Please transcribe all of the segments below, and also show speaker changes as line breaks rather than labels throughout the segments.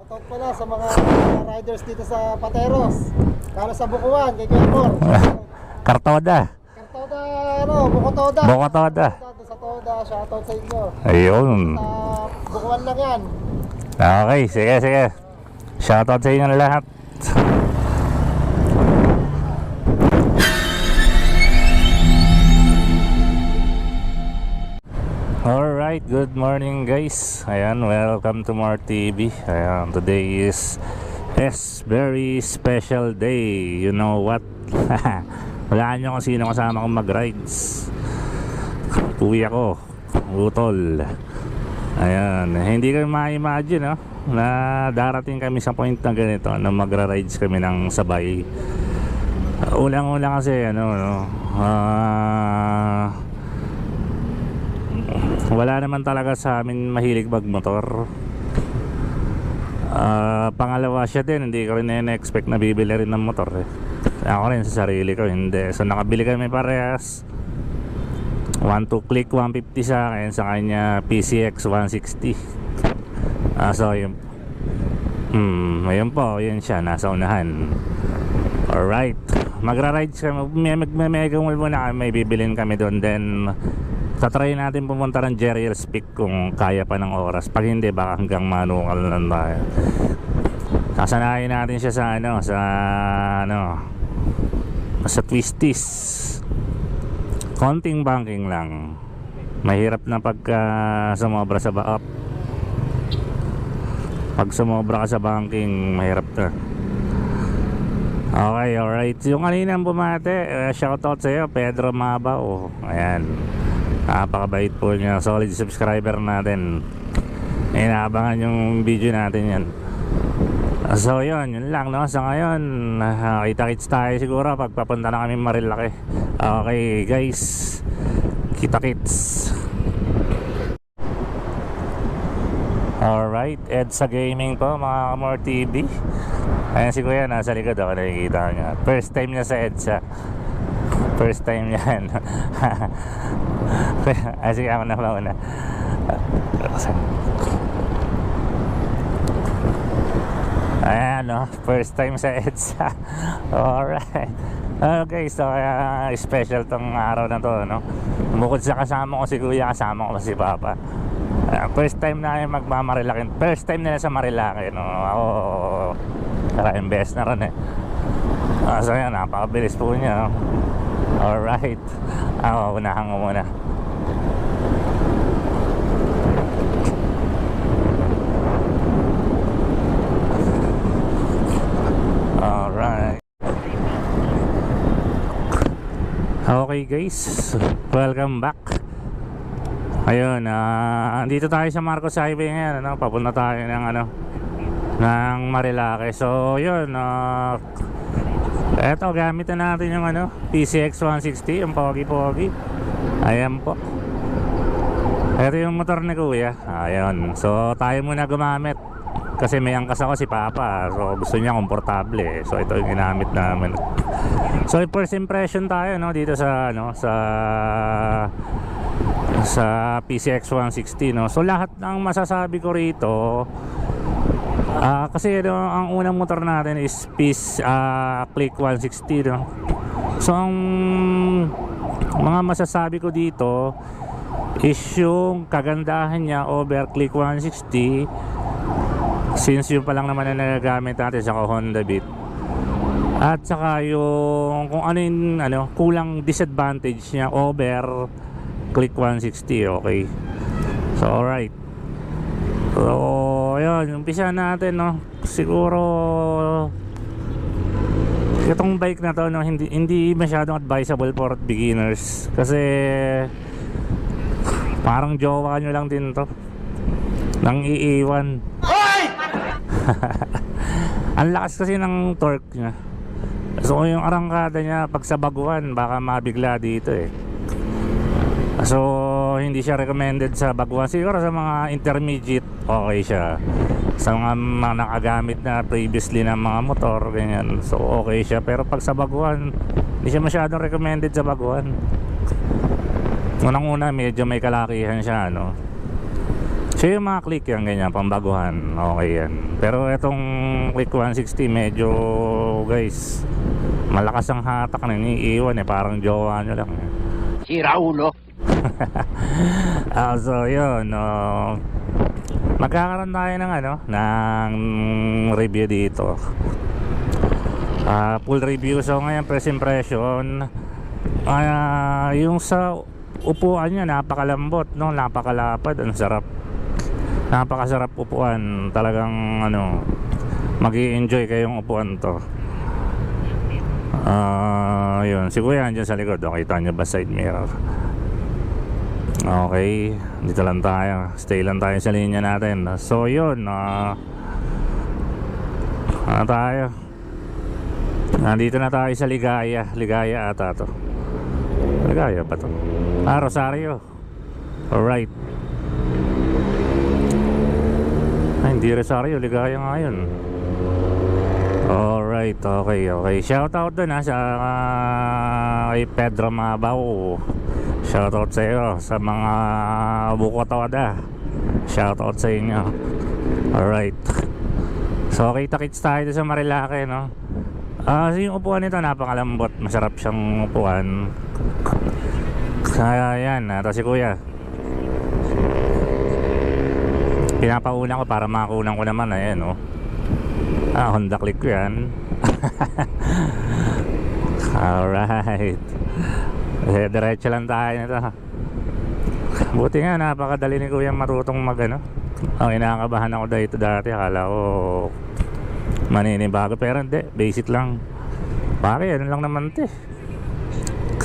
Shoutout pala sa mga riders dito sa Pateros. Lalo sa Bukuan, kay Kuya Mor.
Kartoda.
Kartoda, Bukotoda.
Bukotoda.
Sa Toda, shoutout sa inyo.
Ayun.
Sa Bukuan lang yan.
Okay, sige. Shoutout sa inyo lahat. Alright, good morning guys. Ayan, welcome to More TV. Ayan, today is very special day. You know what? Walaan nyo kung sino kasama kong mag-rides. Kuya ko, Utol. Ayan, hindi ko ma-imagine na darating kami sa point na ganito na magra-rides kami ng sabay. Ulang-ulang kasi wala naman talaga sa amin mahilig magmotor. Pangalawa siya din, hindi ko rin na-expect na bibili rin ng motor Ako rin sa sarili ko hindi. So nakabili kami parehas. 1-2 click 150 sa akin, sa kanya PCX 160. So yun. Ayun po, yun siya, nasa unahan. Alright, magra-rides kami. Mega mall muna kami, may bibilin kami doon. Then tatry natin pumunta ng Jerry's Peak kung kaya pa ng oras. Pag hindi, baka hanggang Manukal lang tayo. Sasanayin natin siya sa Twisties. Konting banking lang. Mahirap na pagka sumobra sa back. Pag sumobra ka sa banking, mahirap na. Okay, alright. Yung kaninang bumate, shoutout sa iyo, Pedro Mabao. Ayan, napakabait po niya. Solid subscriber natin. Inaabangan yung video natin yan. So yun lang sa ngayon. Kita-kits tayo siguro pag papunta na kami Marilaki. Okay guys, kita-kits. Alright, EDSA Gaming po mga More TV. Ayan si Kuya, nasa likod ako, nakikita niya. First time niya sa EDSA. First time yan. Sige, ako na mauna. Ayan first time sa EDSA. Alright. Okay, so special tong araw na to Bukod sa kasama ko si Kuya, kasama ko si Papa. First time na kayo magmamarilaki. First time nila sa Marilaki Ako, maraming beses na rin So yan, napakabilis po niya Alright. Ako, unahan ko muna. Alright. Okay guys, welcome back. Ayun, dito tayo sa Marcos Highway ngayon papunta tayo ng Marilaki. So yun, eto, gamitin natin yung PCX 160, yung pogi-pogi. Ayan po. Eto yung motor ni Kuya. Ayun, so tayo muna gumamit kasi may angkas ako si Papa, so gusto niya komportable so ito yung ginamit namin. So first impression tayo dito sa PCX 160 So lahat ng masasabi ko rito kasi ang unang motor natin is Click 160 So ang mga masasabi ko dito is yung kagandahan niya over Click 160, since yun pa lang naman na nagagamit natin sa Honda Beat. At saka yung kung ano yung kulang disadvantage niya over Click 160. Okay, so alright. So ayun, umpisa natin siguro itong bike na to hindi masyadong advisable for beginners kasi parang jowa nyo lang din to nang iiwan. Ang lakas kasi ng torque niya. So yung arangkada niya pag sa baguhan baka mabigla dito So hindi siya recommended sa baguhan. Siguro sa mga intermediate okay siya. Sa mga nakagamit na previously ng mga motor ganyan, so okay siya. Pero pag sa baguhan hindi siya masyadong recommended sa baguhan. Unang-una medyo may kalakihan siya So yung mga click yan, ganyan, pambaguhan, okay yan. Pero itong click 160 medyo guys, malakas ang hatak na iniiwan parang jowa nyo lang
Sira ulo.
So yun, magkakaroon tayo ng ng review dito. Full review. So ngayon, first impression, yung sa upuan niya napakalambot, no? Napakalapad, ang sarap. Napakasarap upuan. Talagang magi-enjoy kayong upuan to. Yun, si Kuya andyan sa likod. Kita nyo ba side mirror? Okay, dito lang tayo. Stay lang tayo sa linya natin. So yun, tayo. Nandito na tayo sa Ligaya. Ligaya ata to. Ligaya ba to? Rosario. Alright. Hindi Rosario, Ligaya nga yun. Alright, okay. Shoutout dun sa kay Pedro Mabaw. Shoutout sa iyo. Sa mga Bukotawada, shoutout sa inyo. Alright. So kita-kits tayo sa Marilake, no? So yung upuan nito napakalambot. Masarap siyang upuan. Kaya yan, ito si Kuya. Pinapauna ko para makakunan ko naman. Ayan, no? Honda Click ko yan. Alright. Diretso lang tayo nito. Buti nga, napakadali ni Kuya matutong kinakabahan ako dito dati. Akala ko maninibago, pero hindi, basic lang. Pare, lang naman ito.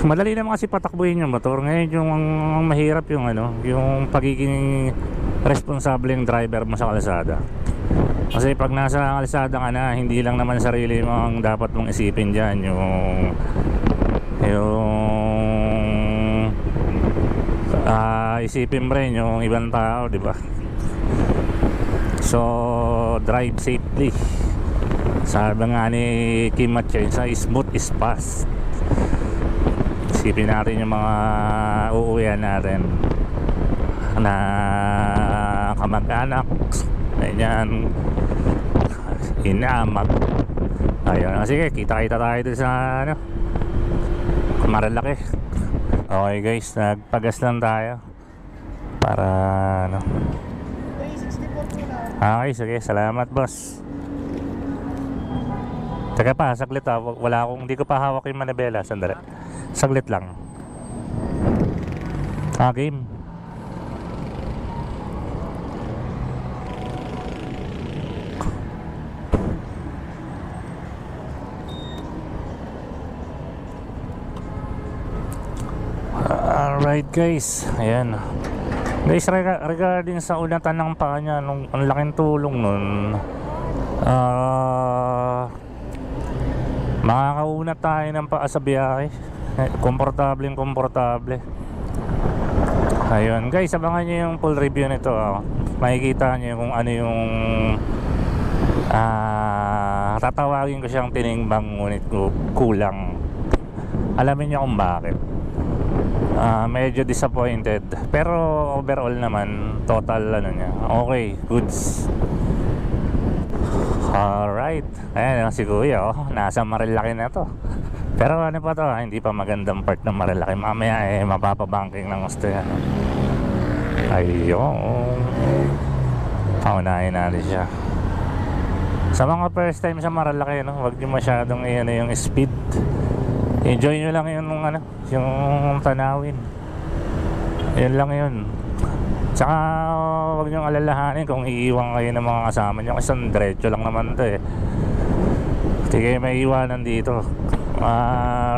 Madali naman kasi patakbuhin yung motor. Ngayon yung ang mahirap yung yung pagiging responsableng driver mo sa kalsada. Kasi pag nasa kalsada ka na, hindi lang naman sarili mo ang dapat mong isipin dyan. Isipin mo rin yung ibang tao, di ba? So drive safely. Sabi nga ni Kim Atienza, smooth is fast. Isipin natin yung mga uuwian natin na kamag-anak, ganyan, inamag. Ayun, sige, kita-kita tayo dito sa Marilake. Okay guys, nagpagas lang tayo para Okay, sige, salamat boss. Teka pa, saglit hindi ko pa hawak yung manibela, sandali. Saglit lang. Game. Alright guys, ayan guys, regarding sa unatan ng paa niya, ang laking tulong nun. Makakaunat tayo ng paa sa biyahe. Komportable. Ayun guys, abangan nyo yung full review nito. Makikita nyo kung ano yung tatawagin ko siyang tinimbang ngunit kulang. Alamin nyo kung bakit. Medyo disappointed, pero overall naman total niya okay, goods. Alright, ayan si Kuya, nasa Marilake na to. Pero pa to, hindi pa magandang part ng Marilake. Mamaya mapapabanking ng gusto yan. Ayun, paunahin natin siya. Sa mga first time sa Marilake, huwag nyo masyadong yung speed. Enjoy nyo lang yung tanawin. Yan lang yun. Tsaka huwag nyo alalahanin kung iiwan kayo ng mga kasama nyo, kasi diretso lang naman ito hindi kayo may iwanan dito.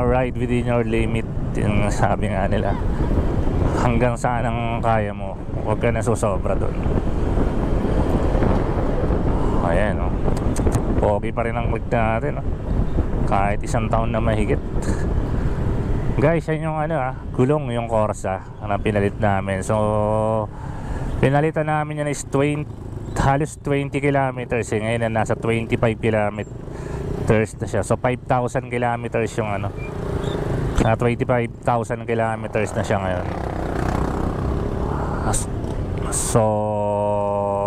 Ride within your limit, yung sabi nga nila. Hanggang saan ang kaya mo, huwag ka nasusobra dun. Ayan, pogi pa rin ang click natin, kahit isang taon na mahigit. Guys, yan yung gulong, yung Corsa na pinalit namin. So pinalitan namin yan is halos 20 kilometers. Ngayon na nasa 25 kilometers na siya. So 5,000 kilometers yung 25,000 kilometers na siya ngayon. So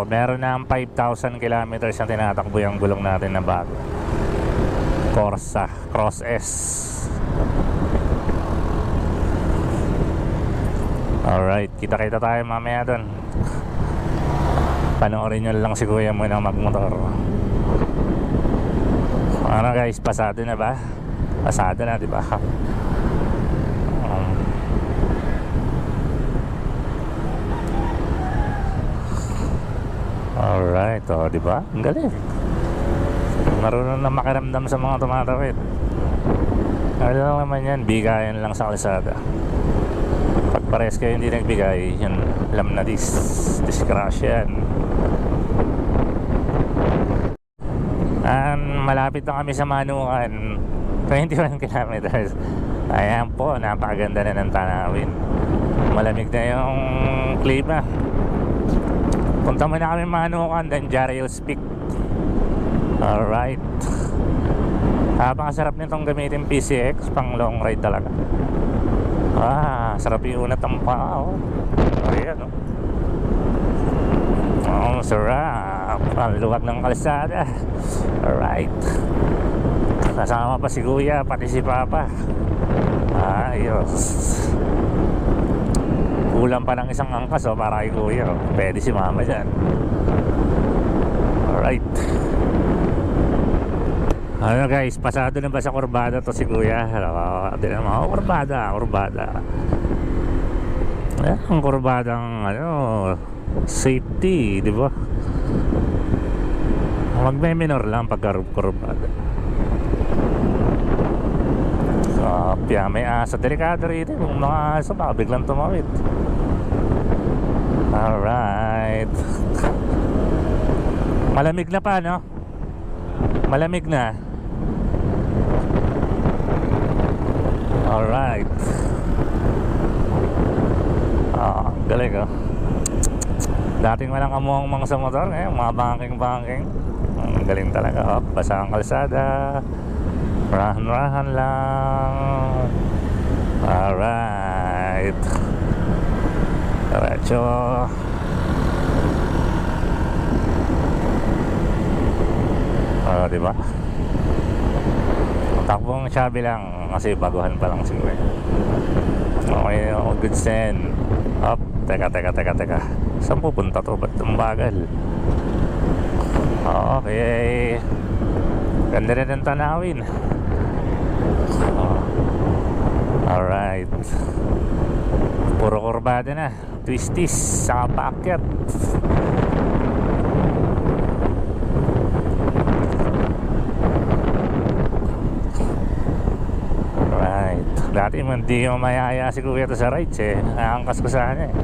meron na 5,000 kilometers na tinatakbo yung gulong natin na bago. Corsa Cross S. Alright, kita-kita tayo mamaya doon. Panoorin nyo lang si kuya muna magmotor. Ano guys, pasado na ba? Pasado na, di ba? Alright, oh, di ba? Ang galing. Marunong na makiramdam sa mga tumatawid. Ano lang naman yan, bigayan lang sa kalsada. Pag pares kayo hindi nagbigay, yun, alam na discretion. Malapit na kami sa Manukan, 21 kilometers. Ayan po, napakaganda na ng tanawin. Malamig na yung klima. Punta muna kami Manukan, then Jarius Peak. Alright. Napakasarap nitong gamitin PCX, pang long ride talaga. Sarap yung unat ang paa, oh. Ayan, oh. Oh, sarap. Ang luwag ng kalsada. Alright. Kasama pa si kuya, pati si papa. Ayos. Kulang pa ng isang angkas, oh, para kay kuya, oh. Pwede si mama dyan. Alright. Ano guys, pasado na ba sa kurbada to si kuya? Hindi na mga kurbada. Ang kurbadang safety, di ba? Magme-minor lang pagka kurbada. May asa, delikado rito kung mga aso baka biglang tumawid. Alright. Malamig na pa, no? Malamig na. Alright. Galing, oh. Dating walang kamuhang sa motor, ngayon mga banking. Ang galing talaga, oh. Basa ang kalsada. Rahan lang. Alright. Diretso. Diba? Takbong sabi lang kasi baguhan pa lang siguro. Okay, good send. Up, teka. Saan pupunta to? Ba't ang bagal? Okay. Ganda rin ang tanawin. Alright. Puro kurbada na. Twisties, saka paakyat. Dati hindi mo mayaya si kuya to sa rides eh. Naangkas ko sa kanya eh.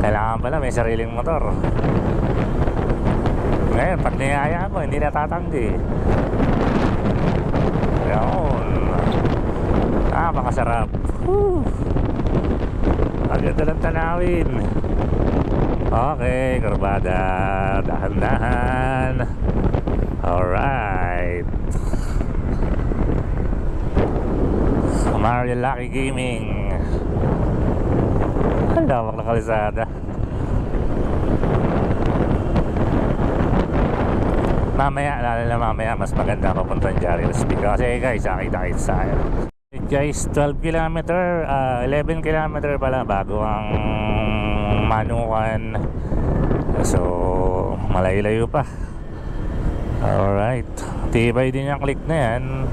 Kailangan pala may sariling motor. Ngayon pag niyaya ko hindi natatanggi. Yun. Napakasarap. Agad lang tanawin. Okay, kurbada. Dahan-dahan. Alright. Mario Lucky Gaming. Ang lawak na kalsada. Mamaya mas maganda papuntang Jarius Peak. Kasi guys, nakita tayo. Guys, 12 km 11 km pala bago ang Manukan. So malayo-layo pa. Alright. Tibay din yung click na yan.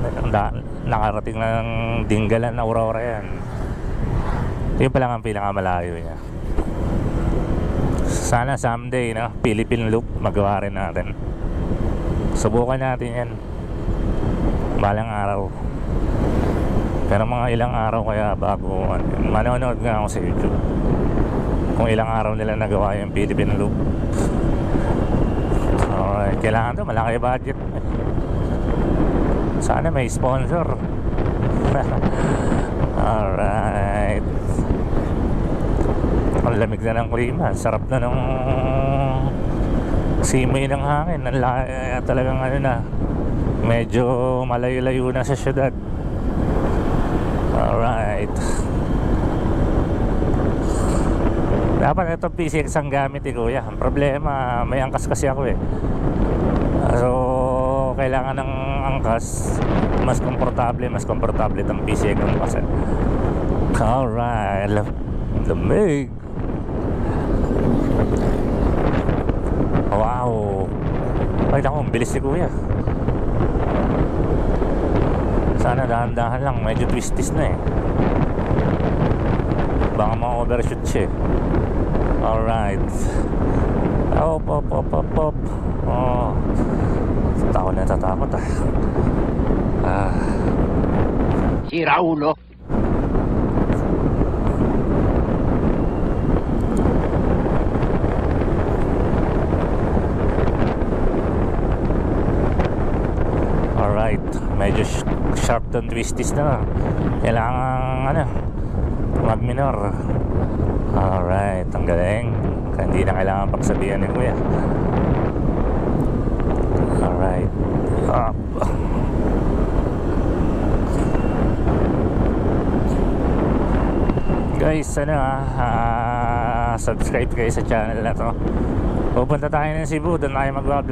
Nakarating na ng Dinggalan na Aurora yan. Yun pa lang ang pinakamalayo niya. Sana someday, no? Philippine Loop magawa rin natin. Subukan natin yan balang araw. Pero mga ilang araw kaya bago manonood nga ako sa YouTube kung ilang araw nila nagawa yung Philippine Loop. Alright, kailangan to malaki budget. Sana may sponsor. Alright. Ang lamig na ng klima. Sarap na ng simoy ng hangin. Talagang na, medyo malayo-layo na sa syudad. Alright. Dapat ito PCX ang gamit eh kuya. Ang problema, may angkas kasi ako eh. So kailangan ng angkas. Mas komportable itong PCX ang angkas. Alright, lamig. Wow. Ay naku, ang bilis ni kuya. Sana dahan-dahan lang, medyo twisties na eh. Baka ma-overshoot siya eh. Alright. Op. Oh. Tatakot ah.
Sira ulo.
Alright, medyo sharp tong twisties na. Kailangan mag-minor. Alright, ang galing. Hindi na kailangan pagsabihan ni kuya. Alright, up. Guys, subscribe kayo sa channel na to. Pupunta tayo ng Cebu, doon tayo mag-vlog.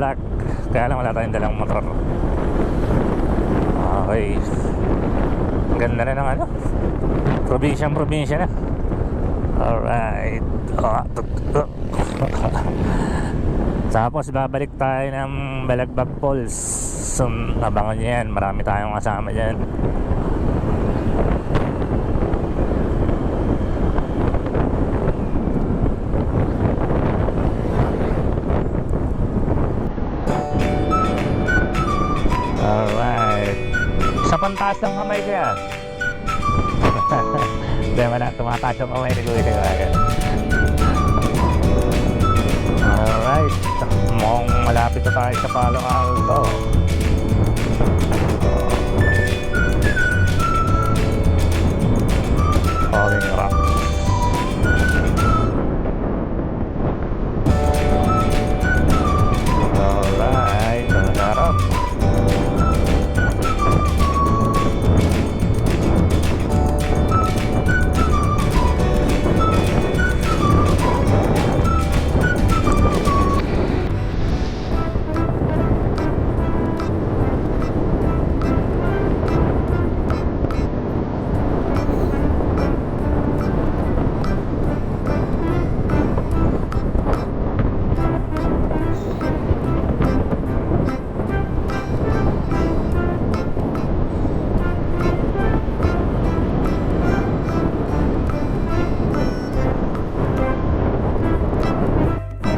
Kaya lang wala tayong dalang motor. Okay. Ang ganda na ng probinsya na. Alright. Tapos babalik tayo ng Balagbag Falls. So, abangan nyo yan. Marami tayong kasama dyan. Alright. Sa pantaas ng kamay ko yan. Hindi mo na tumataas yung kamay ni Kuya. Alright. Mukhang malapit na tayo sa Palo Alto. Falling Rocks. Alright. Ang harap.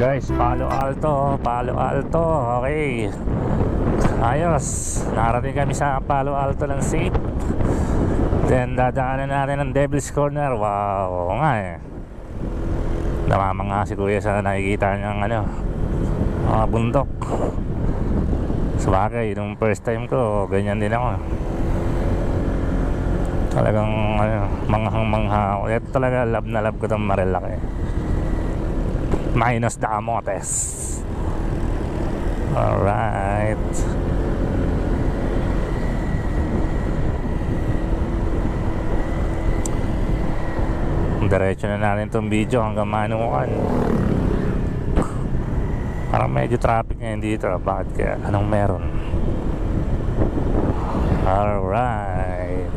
Guys, Palo Alto. Okay. Ayos. Narating kami sa Palo Alto ng safe. Then dadaanan natin ng Devil's Corner. Wow, nga eh. Namamanga si kuya sa nakikita niyang mga bundok. Sabagay, nung first time ko, ganyan din ako. Talagang manghang-mangha ako. Ito talaga, love na love ko itong Marilaki. Minus Damotes. Alright. Diretso na natin itong video hanggang Manukan. Parang medyo traffic ngayon dito. Bakit kaya? Anong meron? Alright.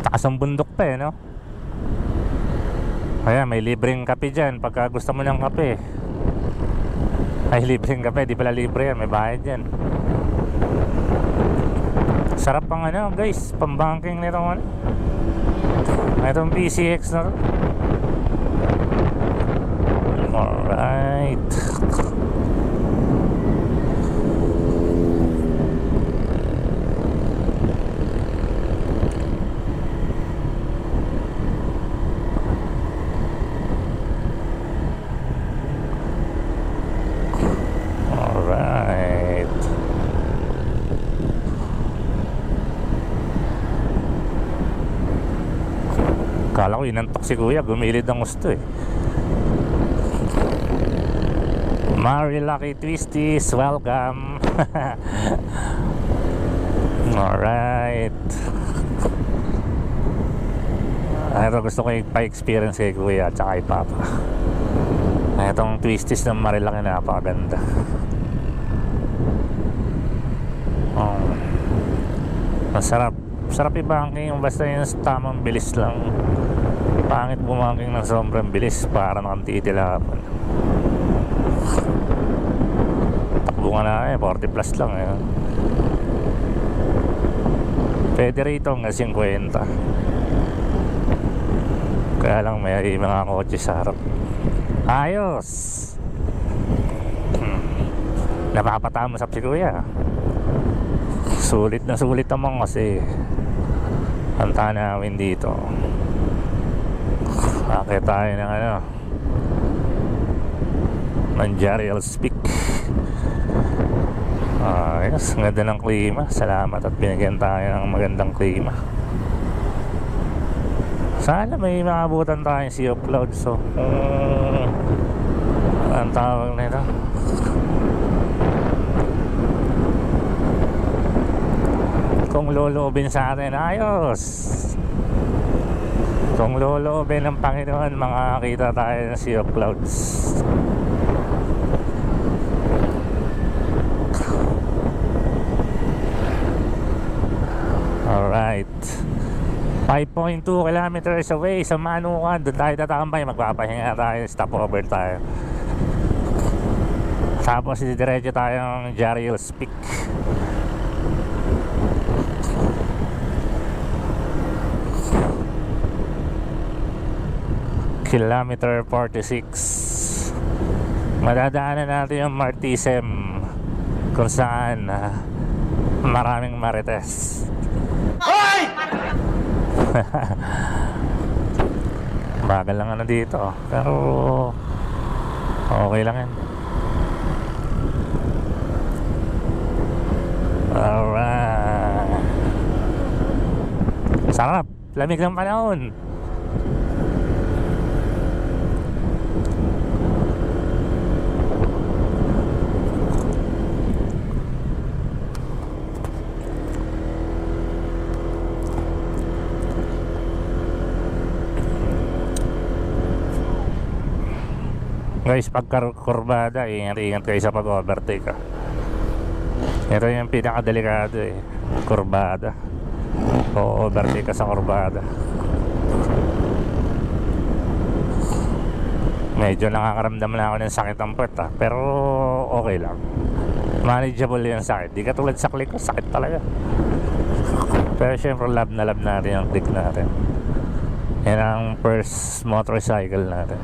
Taas ang bundok pa eh, no? Ayan, may libreng kape dyan pagka gusto mo ng kape. Ay, libreng kape, di pala libre yan, may bayad yan. Sarap pang guys, pambanking nitong itong PCX na to. Alright. Kala ko inantok si kuya, gumilid ang gusto eh. Marilaki Twisties, welcome. Alright. Ito gusto ko ipa-experience kay Kuya at saka kay Papa. Itong twisties ng Marilaki, napakaganda. Masarap. Sarap i-banking, basta yung tamang bilis lang. Pangit bumanking ng sobrang bilis, para nakantitilapan. Takbo nga na 40 plus lang Pwede rito hanggang 50. Kaya lang may mga kotse sa harap. Ayos. Napapatama sa si Kuya. Sulit na sulit naman kasi ang tanawin dito. Akit tayo ng ng Jariel's Peak. Ayos, ang ganda ng klima. Salamat at binigyan tayo ng magandang klima. Sana may maabutan tayong sea of clouds. So ang tawag nito, kung loloobin sa atin, ayos. Kung loloobin ng Panginoon, makakita tayo ng sea of clouds. Alright, 5.2 kilometers away sa Manukan. Doon tayo tatambay, magpapahinga tayo, stopover tayo. Tapos diretso tayong Jariel's Peak. Kilometer 46. Madadaanan natin yung Martisem, kung saan maraming marites. Hoy! Bagal lang dito, pero okay lang yan. Alright. Sarap, lamig ng panahon. Guys, pagka kurbada, ingat kayo sa pag-overtake. Ito yung pinakadelikado kurbada. O overtake ka sa kurbada. Medyo nakakaramdam na ako ng sakit ang puwet pero okay lang. Manageable yung sakit. Di katulad sa click ko, sakit talaga. Pero syempre love na love natin yung click natin. Yan ang first motorcycle natin.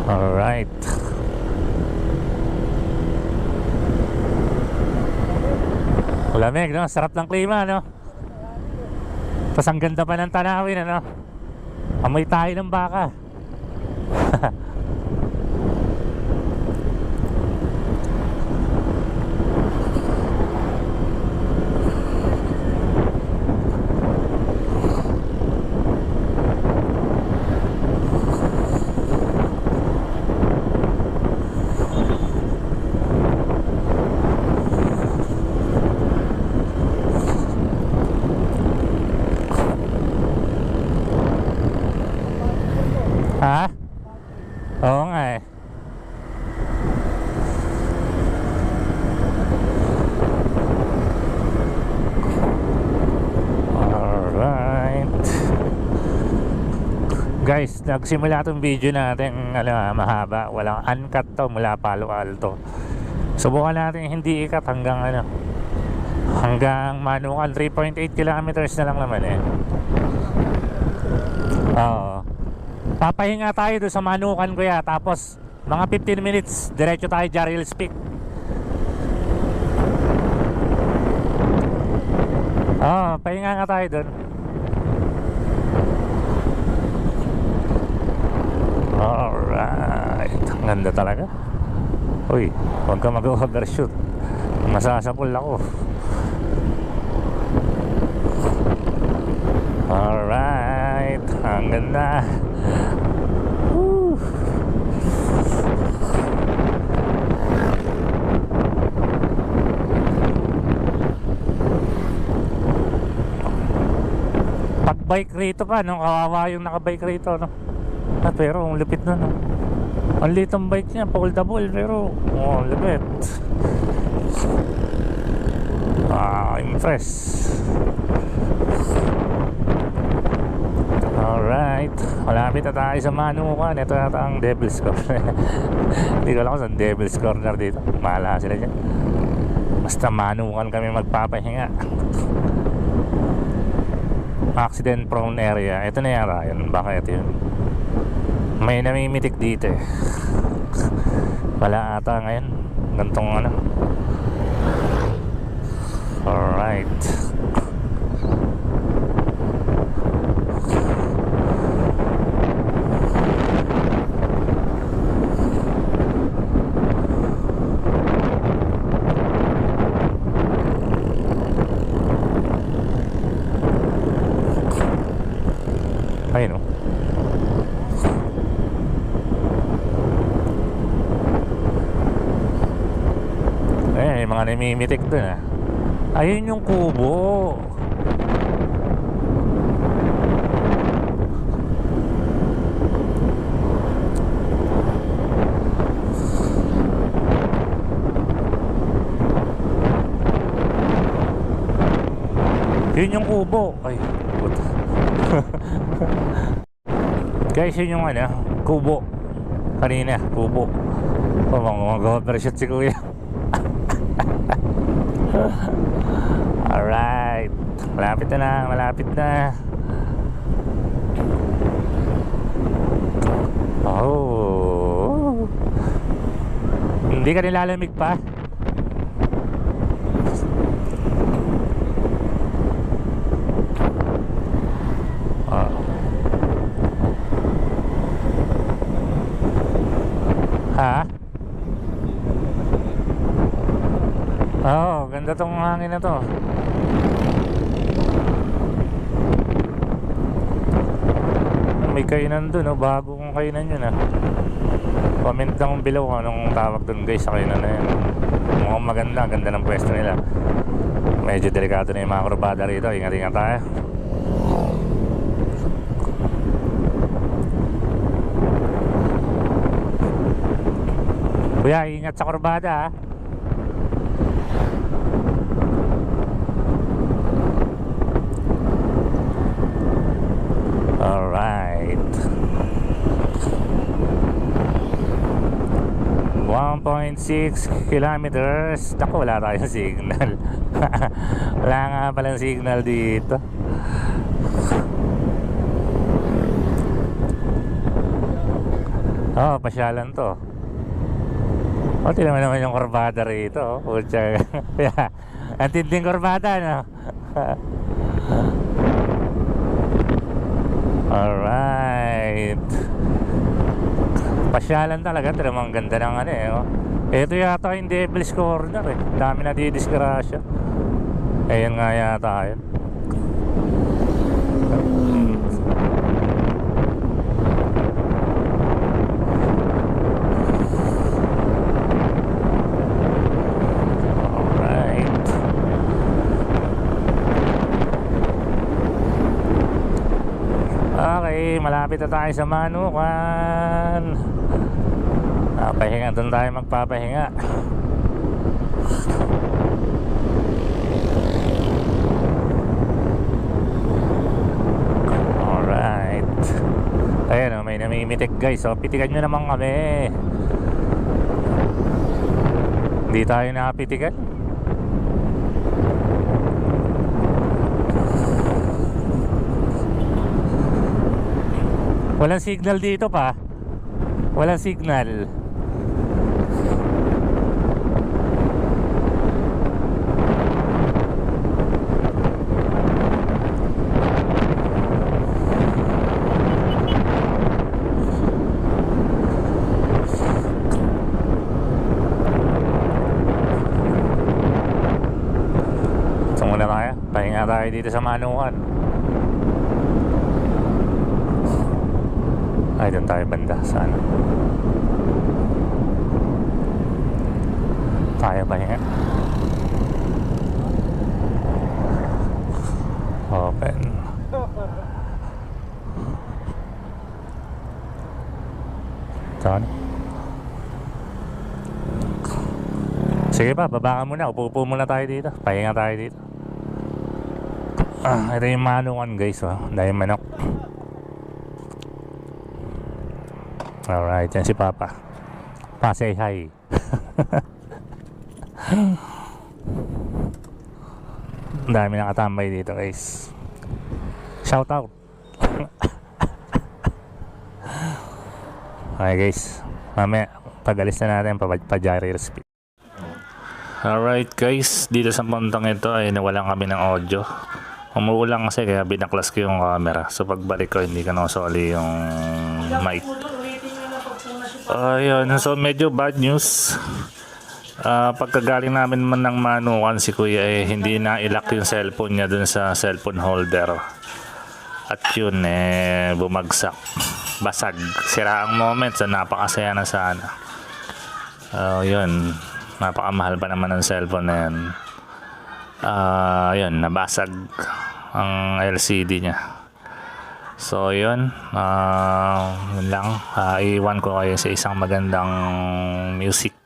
Alright. Lamig, no? Sarap ng klima, no? Tapos ang ganda pa ng tanawin, ano? Amoy tayo ng baka. Ha? Oo nga Alright. Guys, nagsimula itong video natin mahaba. Walang uncut to mula Palo Alto. Subukan natin hindi ikat hanggang hanggang Manukan. 3.8 kilometers na lang naman Oo. Papahinga tayo doon sa Manukan, Kuya. Tapos mga 15 minutes diretso tayo Jariel's Peak. Pahinga nga tayo doon. Alright. Ang ganda talaga. Uy, huwag ka mag-overshoot. Masasapul ako. Alright. Ang ganda. nakabike rito pa, no? Kawawa yung nakabike rito, no? Ah, pero ang lupit na, no? Ang liit ang bike niya, foldable, pero ang lupit. Impress. Alright, malapit na tayo sa Manukan. Ito yata ang Devil's Corner. Hindi ko alam kung saan Devil's Corner dito. Mahala sila dyan. Basta Manukan kami magpapahinga. Accident prone area. Ito na yara yun. Baka ito yun. May namimitik dito eh. Wala ata ngayon gantong ano. Alright. Ayun o. Eh, mga namimitik dun ah. Ayun yung kubo. Yun yung kubo. Ay, puta. Guys, yun yung ano, kubo. Kanina, kubo. Mag-overshoot si kuya. Alright, malapit na, malapit na. Oh, hindi ka nilalamig pa. Oh. Ha? Oh, ganda tong hangin na to. May kainan dun, oh. Bagong kainan yun ah. Comment lang below kung anong tawag dun guys sa kainan na yun. Mukhang maganda, ganda ng pwesto nila. Medyo delikado na yung mga kurbada rito. Ingat-ingat tayo. Kuya, ingat sa kurbada ah. Alright, 1.6 kilometers. Naku, wala tayong signal. Wala nga palang signal dito. Oh, pasyalan to. Oh, tignan mo naman yung kurbada rito. Pucha. Ang tinding kurbada, no? Alright. Pasyalan talaga. Tignan mo, ang ganda ng ano eh. Oh. Ito yata yung Devil's Corner eh. Dami na didisgrasya. Ayun nga yata yun. Okay, malapit na tayo sa Manukan. Pahinga, doon tayo magpapahinga. Alright. Ayan o, may namimitik guys. So, pitikan nyo naman kami. Hindi tayo nakapitikan. Walang signal dito pa. Walang signal. So muna tayo. Pahinga tayo dito sa Manukan. Ay, doon tayo banda. Sana tayo pahinga. Open. Sige pa, baba ka muna. Upo muna tayo dito. Pahinga tayo dito. Ito yung manukan guys, oh. Dahil manok. Alright, yan si Papa. Pa-say hi. Ang dami nakatambay dito guys. Shout out. Okay guys, mamaya pag-alis na natin pa-gyro speed. Alright guys, dito sa puntang ito ay nawalan kami ng audio. Umuulan kasi kaya binaklas ko yung camera. So pagbalik ko hindi ko nasoli yung mic. Ayun, so medyo bad news. Pagkagaling namin man ng manukan, si kuya hindi na ilak yung cellphone niya dun sa cellphone holder. At yun bumagsak. Basag. Sira ang moment. So napakasaya na sana. Yun. Napakamahal pa naman ng cellphone na yan. Yun. Nabasag ang LCD niya. So yun. Yun lang. Iwan ko kayo sa isang magandang music.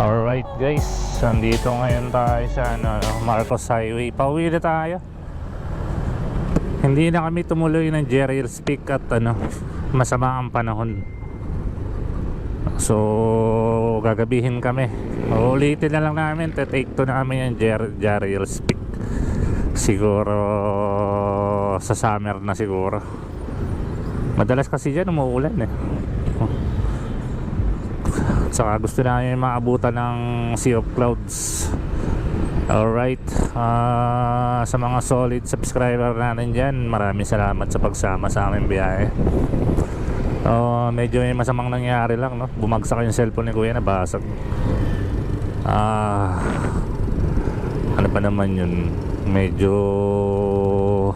Alright guys, nandito ngayon tayo sa Marcos Highway. Pauwi na tayo. Hindi na kami tumuloy ng Jerry's Peak at masama ang panahon. So gagabihin kami. Ulitin na lang namin, take to namin yung Jerry's Peak. Siguro sa summer na siguro. Madalas kasi dyan umuulan Saka gusto namin maabutan ng Sea of Clouds. Alright, sa mga solid subscriber natin dyan, maraming salamat sa pagsama sa aming biyahe. Medyo may masamang nangyari lang, no? Bumagsak yung cellphone ni kuya, nabasag. Ano pa naman yun, medyo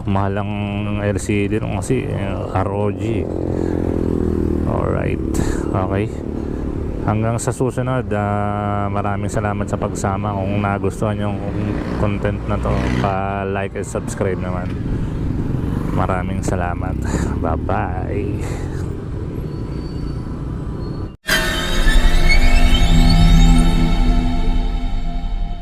mahal ang LCD nung kasi ROG. Alright, okay. Hanggang sa susunod, maraming salamat sa pagsama. Kung nagustuhan yung content na to, pa-like and subscribe naman. Maraming salamat. Bye-bye.